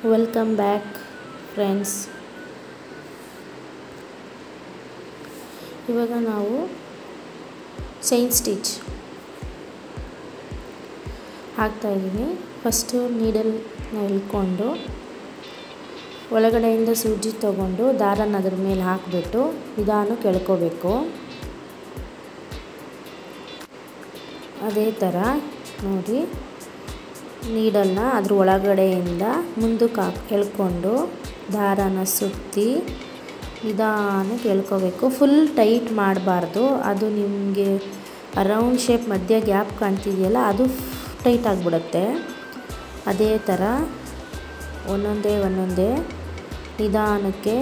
Welcome back friends. ಇವಾಗ ನಾವು chain stitch ಹಾಕ್ತಾಯಿದ್ದೀವಿ. First ನೀಡಲ್ನ ಎಳ್ಕೊಂಡು ಒಳಗಡೆಯಿಂದ ಸೂಜಿ ತಗೊಂಡು ದಾರನ ಅದ್ರ ಮೇಲೆ ಹಾಕಿಬಿಟ್ಟು ನಿಧಾನಕ್ಕೆ ಎಳ್ಕೋಬೇಕು. ಅದೇ ಥರ ನೋಡಿ, ನೀಡಲ್ನ ಅದ್ರ ಒಳಗಡೆಯಿಂದ ಮುಂದಕ್ಕೆ ಎಳ್ಕೊಂಡು ದಾರನ ಸುತ್ತಿ ನಿಧಾನಕ್ಕೆ ಎಳ್ಕೋಬೇಕು. ಫುಲ್ ಟೈಟ್ ಮಾಡಬಾರ್ದು, ಅದು ನಿಮಗೆ ರೌಂಡ್ ಶೇಪ್ ಮಧ್ಯ ಗ್ಯಾಪ್ ಕಾಣ್ತಿದೆಯಲ್ಲ, ಅದು ಟೈಟ್ ಆಗಿಬಿಡುತ್ತೆ. ಅದೇ ಥರ ಒಂದೊಂದೇ ನಿಧಾನಕ್ಕೆ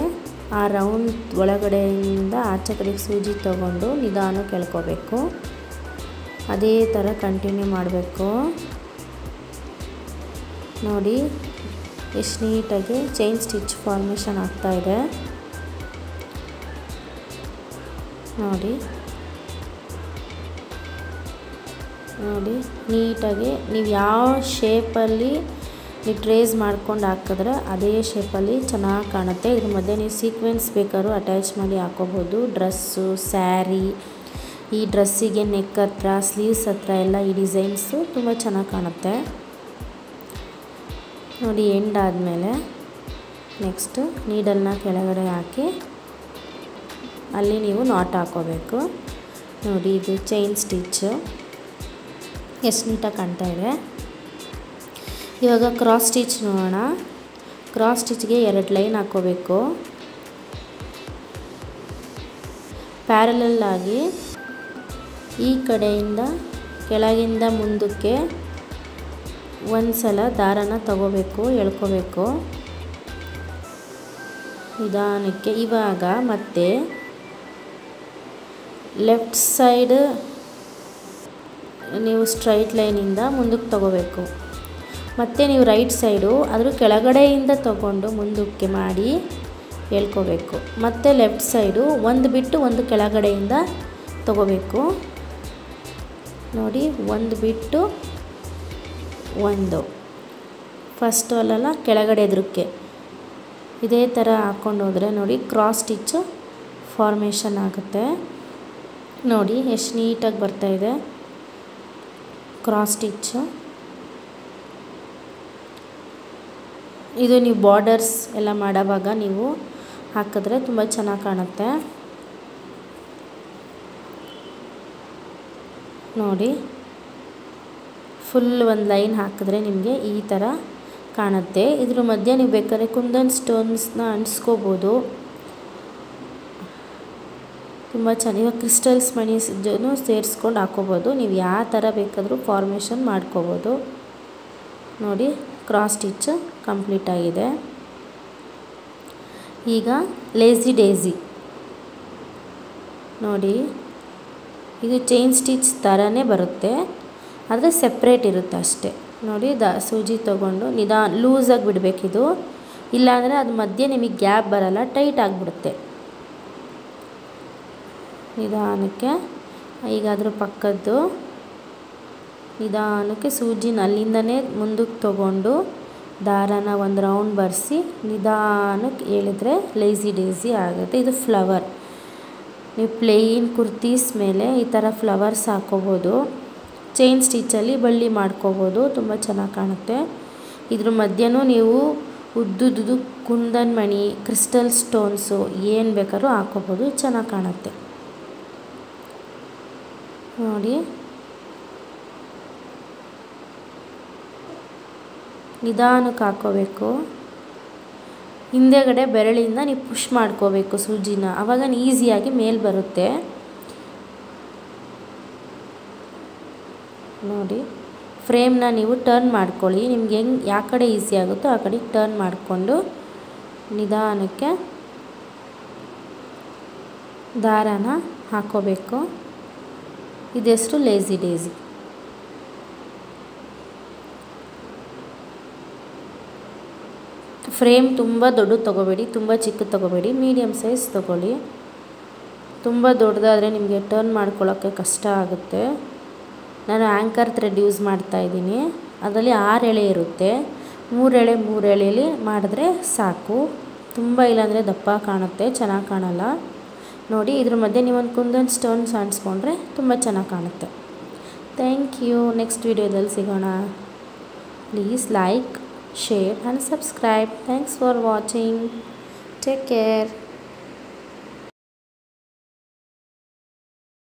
ಆ ರೌಂಡ್ ಒಳಗಡೆಯಿಂದ ಆಚೆ ಕಡೆಗೆ ಸೂಜಿ ತಗೊಂಡು ನಿಧಾನಕ್ಕೆ ಎಳ್ಕೋಬೇಕು. ಅದೇ ಥರ ಕಂಟಿನ್ಯೂ ಮಾಡಬೇಕು. ನೋಡಿ ಎಷ್ಟು ನೀಟಾಗಿ ಚೈನ್ ಸ್ಟಿಚ್ ಫಾರ್ಮೇಷನ್ ಆಗ್ತಾಯಿದೆ. ನೋಡಿ ನೀಟಾಗಿ ನೀವು ಯಾವ ಶೇಪಲ್ಲಿ ನೀವು ಟ್ರೇಸ್ ಮಾಡ್ಕೊಂಡು ಹಾಕಿದ್ರೆ ಅದೇ ಶೇಪಲ್ಲಿ ಚೆನ್ನಾಗಿ ಕಾಣುತ್ತೆ. ಇದ್ರ ಮಧ್ಯೆ ನೀವು ಸೀಕ್ವೆನ್ಸ್ ಬೇಕಾದ್ರೂ ಅಟ್ಯಾಚ್ ಮಾಡಿ ಹಾಕೋಬೋದು. ಡ್ರೆಸ್ಸು, ಸ್ಯಾರಿ, ಈ ಡ್ರೆಸ್ಸಿಗೆ ನೆಕ್ ಹತ್ರ, ಸ್ಲೀವ್ಸ್ ಹತ್ರ ಎಲ್ಲ ಈ ಡಿಸೈನ್ಸು ತುಂಬ ಚೆನ್ನಾಗಿ ಕಾಣುತ್ತೆ. ನೋಡಿ, ಎಂಡ್ ಆದಮೇಲೆ ನೆಕ್ಸ್ಟು ನೀಡಲ್ನ ಕೆಳಗಡೆ ಹಾಕಿ ಅಲ್ಲಿ ನೀವು ನಾಟ್ ಹಾಕೋಬೇಕು. ನೋಡಿ, ಇದು ಚೈನ್ ಸ್ಟಿಚ್ಚು ಎಷ್ಟು ನೀಟಾಗಿ ಕಾಣ್ತಾ ಇದೆ. ಇವಾಗ ಕ್ರಾಸ್ ಸ್ಟಿಚ್ ನೋಡೋಣ. ಕ್ರಾಸ್ ಸ್ಟಿಚ್ಗೆ 2 ಲೈನ್ ಹಾಕೋಬೇಕು. ಪ್ಯಾರಲಲ್ ಆಗಿ ಈ ಕಡೆಯಿಂದ ಕೆಳಗಿಂದ ಮುಂದಕ್ಕೆ ಒಂದು ಸಲ ದಾರನ ತಗೋಬೇಕು, ಎಳ್ಕೋಬೇಕು ನಿಧಾನಕ್ಕೆ. ಇವಾಗ ಮತ್ತೆ ಲೆಫ್ಟ್ ಸೈಡ್ ನೀವು ಸ್ಟ್ರೈಟ್ ಲೈನಿಂದ ಮುಂದಕ್ಕೆ ತಗೋಬೇಕು. ಮತ್ತು ನೀವು ರೈಟ್ ಸೈಡು ಅದ್ರ ಕೆಳಗಡೆಯಿಂದ ತಗೊಂಡು ಮುಂದಕ್ಕೆ ಮಾಡಿ ಎಳ್ಕೋಬೇಕು. ಮತ್ತು ಲೆಫ್ಟ್ ಸೈಡು ಒಂದು ಬಿಟ್ಟು ಒಂದು ಕೆಳಗಡೆಯಿಂದ ತಗೋಬೇಕು. ನೋಡಿ, ಒಂದು ಬಿಟ್ಟು ಒಂದು, ಫಸ್ಟು ಅಲ್ಲೆಲ್ಲ ಕೆಳಗಡೆ ಎದುರಕ್ಕೆ ಇದೇ ಥರ ಹಾಕ್ಕೊಂಡು ಹೋದರೆ ನೋಡಿ ಕ್ರಾಸ್ ಸ್ಟಿಚ್ಚು ಫಾರ್ಮೇಷನ್ ಆಗುತ್ತೆ. ನೋಡಿ ಎಷ್ಟು ನೀಟಾಗಿ ಬರ್ತಾಯಿದೆ ಕ್ರಾಸ್ ಸ್ಟಿಚ್ಚು. ಇದು ನೀವು ಬಾರ್ಡರ್ಸ್ ಎಲ್ಲ ಮಾಡೋವಾಗ ನೀವು ಹಾಕಿದ್ರೆ ತುಂಬ ಚೆನ್ನಾಗಿ ಕಾಣುತ್ತೆ. ನೋಡಿ, ಫುಲ್ ಒಂದು ಲೈನ್ ಹಾಕಿದ್ರೆ ನಿಮಗೆ ಈ ಥರ ಕಾಣುತ್ತೆ. ಇದ್ರ ಮಧ್ಯೆ ನೀವು ಬೇಕಾದ್ರೆ ಕುಂದನ್ ಸ್ಟೋನ್ಸ್ನ ಅಂಟಿಸ್ಕೋಬೋದು. ತುಂಬ ಚೆನ್ನಾಗಿ ಕ್ರಿಸ್ಟಲ್ಸ್ ಮಣಿನೂ ಸೇರಿಸ್ಕೊಂಡು ಹಾಕೋಬೋದು. ನೀವು ಯಾವ ಥರ ಬೇಕಾದರೂ ಫಾರ್ಮೇಷನ್ ಮಾಡ್ಕೋಬೋದು. ನೋಡಿ, ಕ್ರಾಸ್ ಸ್ಟಿಚ್ ಕಂಪ್ಲೀಟ್ ಆಗಿದೆ. ಈಗ ಲೇಸಿ ಡೇಸಿ ನೋಡಿ, ಇದು ಚೈನ್ ಸ್ಟಿಚ್ ಥರನೇ ಬರುತ್ತೆ, ಆದರೆ ಸೆಪ್ರೇಟ್ ಇರುತ್ತೆ ಅಷ್ಟೇ. ನೋಡಿ, ಸೂಜಿ ತೊಗೊಂಡು ಲೂಸಾಗಿ ಬಿಡಬೇಕಿದು, ಇಲ್ಲಾಂದರೆ ಅದು ಮಧ್ಯೆ ನಿಮಗೆ ಗ್ಯಾಪ್ ಬರಲ್ಲ, ಟೈಟ್ ಆಗಿಬಿಡುತ್ತೆ. ನಿಧಾನಕ್ಕೆ ಈಗ ಅದ್ರ ಪಕ್ಕದ್ದು ನಿಧಾನಕ್ಕೆ ಸೂಜಿನ ಅಲ್ಲಿಂದನೇ ಮುಂದಕ್ಕೆ ತಗೊಂಡು ದಾರನ ಒಂದು ರೌಂಡ್ ಬರೆಸಿ ನಿಧಾನಕ್ಕೆ ಎಳೆದ್ರೆ ಲೇಸಿ ಡೇಸಿ ಆಗುತ್ತೆ. ಇದು ಫ್ಲವರ್. ನೀವು ಪ್ಲೇನ್ ಕುರ್ತೀಸ್ ಮೇಲೆ ಈ ಥರ ಫ್ಲವರ್ಸ್ ಹಾಕೋಬೋದು. ಚೈನ್ ಸ್ಟಿಚ್ಚಲ್ಲಿ ಬಳ್ಳಿ ಮಾಡ್ಕೋಬೋದು, ತುಂಬ ಚೆನ್ನಾಗಿ ಕಾಣುತ್ತೆ. ಇದ್ರ ಮಧ್ಯನೂ ನೀವು ಉದ್ದುದ್ದು ಕುಂದನ್ ಮಣಿ, ಕ್ರಿಸ್ಟಲ್ ಸ್ಟೋನ್ಸು ಏನು ಬೇಕಾದ್ರೂ ಹಾಕೋಬೋದು, ಚೆನ್ನಾಗಿ ಕಾಣುತ್ತೆ. ನೋಡಿ, ನಿಧಾನಕ್ಕೆ ಹಾಕೋಬೇಕು. ಹಿಂದೆಗಡೆ ಬೆರಳಿಂದ ನೀವು ಪುಷ್ ಮಾಡ್ಕೋಬೇಕು ಸೂಜಿನ, ಆವಾಗ ಈಸಿಯಾಗಿ ಮೇಲೆ ಬರುತ್ತೆ. ನೋಡಿ, ಫ್ರೇಮ್ನ ನೀವು ಟರ್ನ್ ಮಾಡ್ಕೊಳ್ಳಿ. ನಿಮ್ಗೆ ಯಾವ ಕಡೆ ಈಸಿ ಆಗುತ್ತೋ ಆ ಕಡೆಗೆ ಟರ್ನ್ ಮಾಡಿಕೊಂಡು ನಿಧಾನಕ್ಕೆ ದಾರನ ಹಾಕೋಬೇಕು. ಇದೆಷ್ಟು ಲೇಸಿ ಡೇಸಿ. ಫ್ರೇಮ್ ತುಂಬ ದೊಡ್ಡದು ತೊಗೋಬೇಡಿ, ತುಂಬ ಚಿಕ್ಕದು ತೊಗೋಬೇಡಿ, ಮೀಡಿಯಮ್ ಸೈಜ್ ತೊಗೊಳ್ಳಿ. ತುಂಬ ದೊಡ್ಡದಾದರೆ ನಿಮಗೆ ಟರ್ನ್ ಮಾಡ್ಕೊಳ್ಳೋಕ್ಕೆ ಕಷ್ಟ ಆಗುತ್ತೆ. ನಾನು ಆ್ಯಂಕರ್ ಥ್ರೆಡ್ ಯೂಸ್ ಮಾಡ್ತಾಯಿದ್ದೀನಿ. ಅದರಲ್ಲಿ 6 ಎಳೆ ಇರುತ್ತೆ. 3 ಎಳೆಲಿ ಮಾಡಿದ್ರೆ ಸಾಕು. ತುಂಬ ಇಲ್ಲಾಂದರೆ ದಪ್ಪ ಕಾಣುತ್ತೆ, ಚೆನ್ನಾಗಿ ಕಾಣಲ್ಲ. ನೋಡಿ, ಇದ್ರ ಮಧ್ಯೆ ನೀವು ಒಂದು ಕುಂದನ್ ಸ್ಟೋನ್ಸ್ ಅಂಟಿಸ್ಕೊಂಡ್ರೆ ತುಂಬ ಚೆನ್ನಾಗಿ ಕಾಣುತ್ತೆ. Thank you. ನೆಕ್ಸ್ಟ್ ವಿಡಿಯೋದಲ್ಲಿ ಸಿಗೋಣ. Please like, share and subscribe. Thanks for watching. Take care.